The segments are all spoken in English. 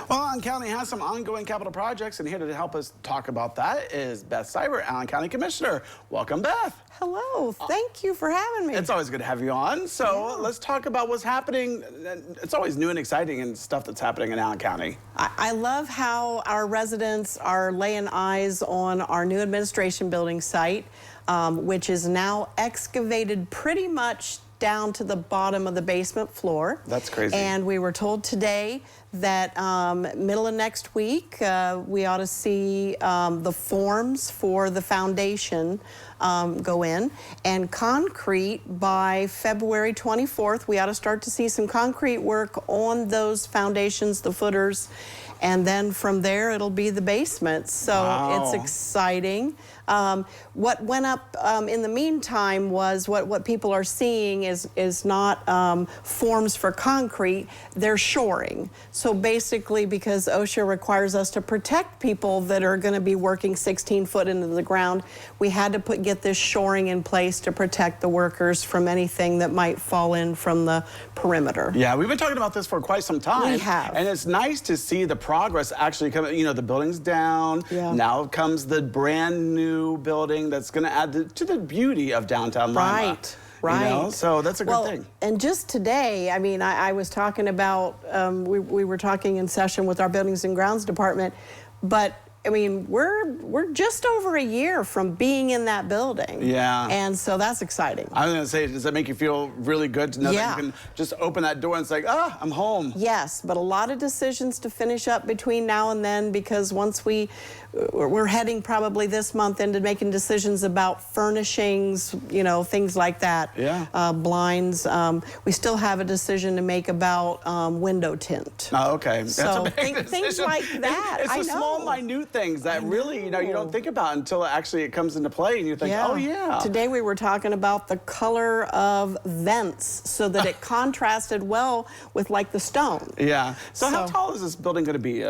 Well, Allen County has some ongoing capital projects, and here to help us talk about that is Beth Seibert, Allen County Commissioner. Welcome, Beth. Hello, thank you for having me. It's always good to have you on. So let's talk about what's happening. It's always new and exciting and stuff that's happening in Allen County. I love how our residents are laying eyes on our new administration building site, which is now excavated pretty much down to the bottom of the basement floor. That's crazy. And we were told today that middle of next week, we ought to see the forms for the foundation go in. And concrete by February 24th, we ought to start to see some concrete work on those foundations, the footers. And then from there, it'll be the basement. So wow. It's exciting. What went up in the meantime was what people are seeing is not forms for concrete, they're shoring. So basically, because OSHA requires us to protect people that are going to be working 16 foot into the ground, we had to get this shoring in place to protect the workers from anything that might fall in from the perimeter. Yeah, we've been talking about this for quite some time. We have. And it's nice to see the progress actually coming. You know, the building's down. Yeah. Now comes the brand new building that's going to add to the beauty of downtown Lima. Right. Right. You know? So that's a good thing. And just today, I mean, I was talking about, we were talking in session with our Buildings and Grounds Department, but I mean, we're just over a year from being in that building. Yeah. And so that's exciting. I was going to say, does that make you feel really good to know that you can just open that door and it's like, ah, I'm home? Yes, but a lot of decisions to finish up between now and then, because once we're heading probably this month into making decisions about furnishings, you know, things like that. Yeah. Blinds. We still have a decision to make about window tint. Oh, okay. That's so a big decision. Things like that. It's the small, minute things that really, you know, you don't think about until it comes into play, and you think, oh yeah. Today we were talking about the color of vents so that it contrasted well with like the stone. Yeah. So how tall is this building going to be?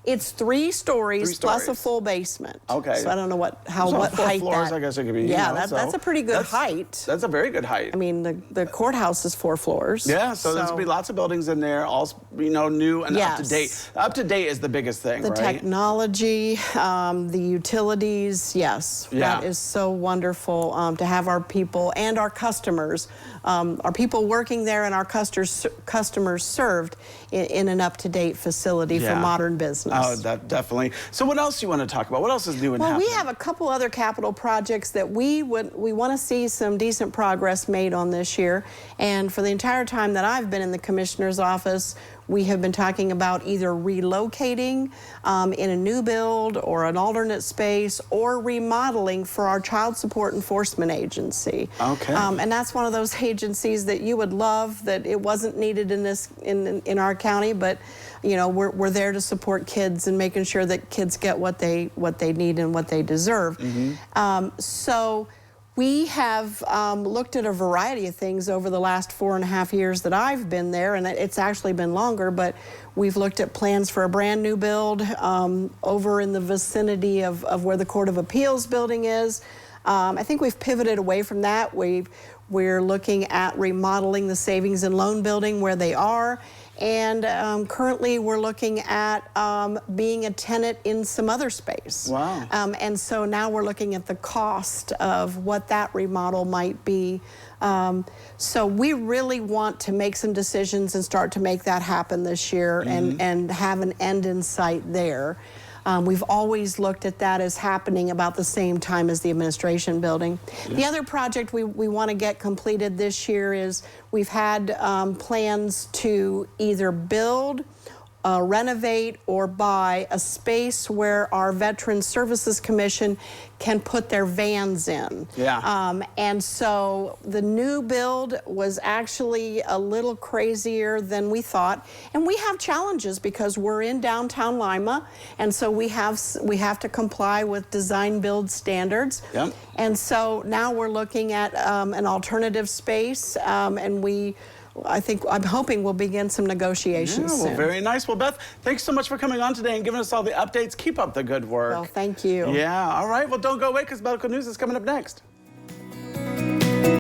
It's 3 stories plus a full basement. Okay. So I don't know what height floors, that. I guess it could be. Yeah, you know, that's a pretty good height. That's a very good height. I mean, the courthouse is 4 floors. Yeah, so there's gonna be lots of buildings in there, all, you know, new and up to date. Up to date is the biggest thing, right? The technology, the utilities, yes. Yeah. That is so wonderful to have our people and our customers, our people working there and our customers served in an up-to-date facility for modern business. Oh, that definitely. So what else do you want to talk about? What else is new and happening? Well, we have a couple other capital projects that we want to see some decent progress made on this year. And for the entire time that I've been in the commissioner's office, we have been talking about either relocating in a new build or an alternate space, or remodeling for our child support enforcement agency. Okay. And that's one of those agencies that you would love that it wasn't needed in our county, but you know, we're there to support kids and making sure that kids get what they need and what they deserve. Mm-hmm. So we have looked at a variety of things over the last 4.5 years that I've been there, and it's actually been longer, but we've looked at plans for a brand new build over in the vicinity of where the Court of Appeals building is. I think we've pivoted away from that. We're looking at remodeling the Savings and Loan building where they are. And currently we're looking at being a tenant in some other space. Wow. And so now we're looking at the cost of what that remodel might be. So we really want to make some decisions and start to make that happen this year, and have an end in sight there. We've always looked at that as happening about the same time as the administration building. Yeah. The other project we want to get completed this year is we've had plans to either build, renovate, or buy a space where our Veterans Services Commission can put their vans in. Yeah. And so the new build was actually a little crazier than we thought. And we have challenges because we're in downtown Lima, and so we have to comply with design build standards. Yep. And so now we're looking at an alternative space, and I'm hoping we'll begin some negotiations soon. Well, very nice. Well, Beth, thanks so much for coming on today and giving us all the updates. Keep up the good work. Well, thank you. Yeah, all right. Well, don't go away because medical news is coming up next.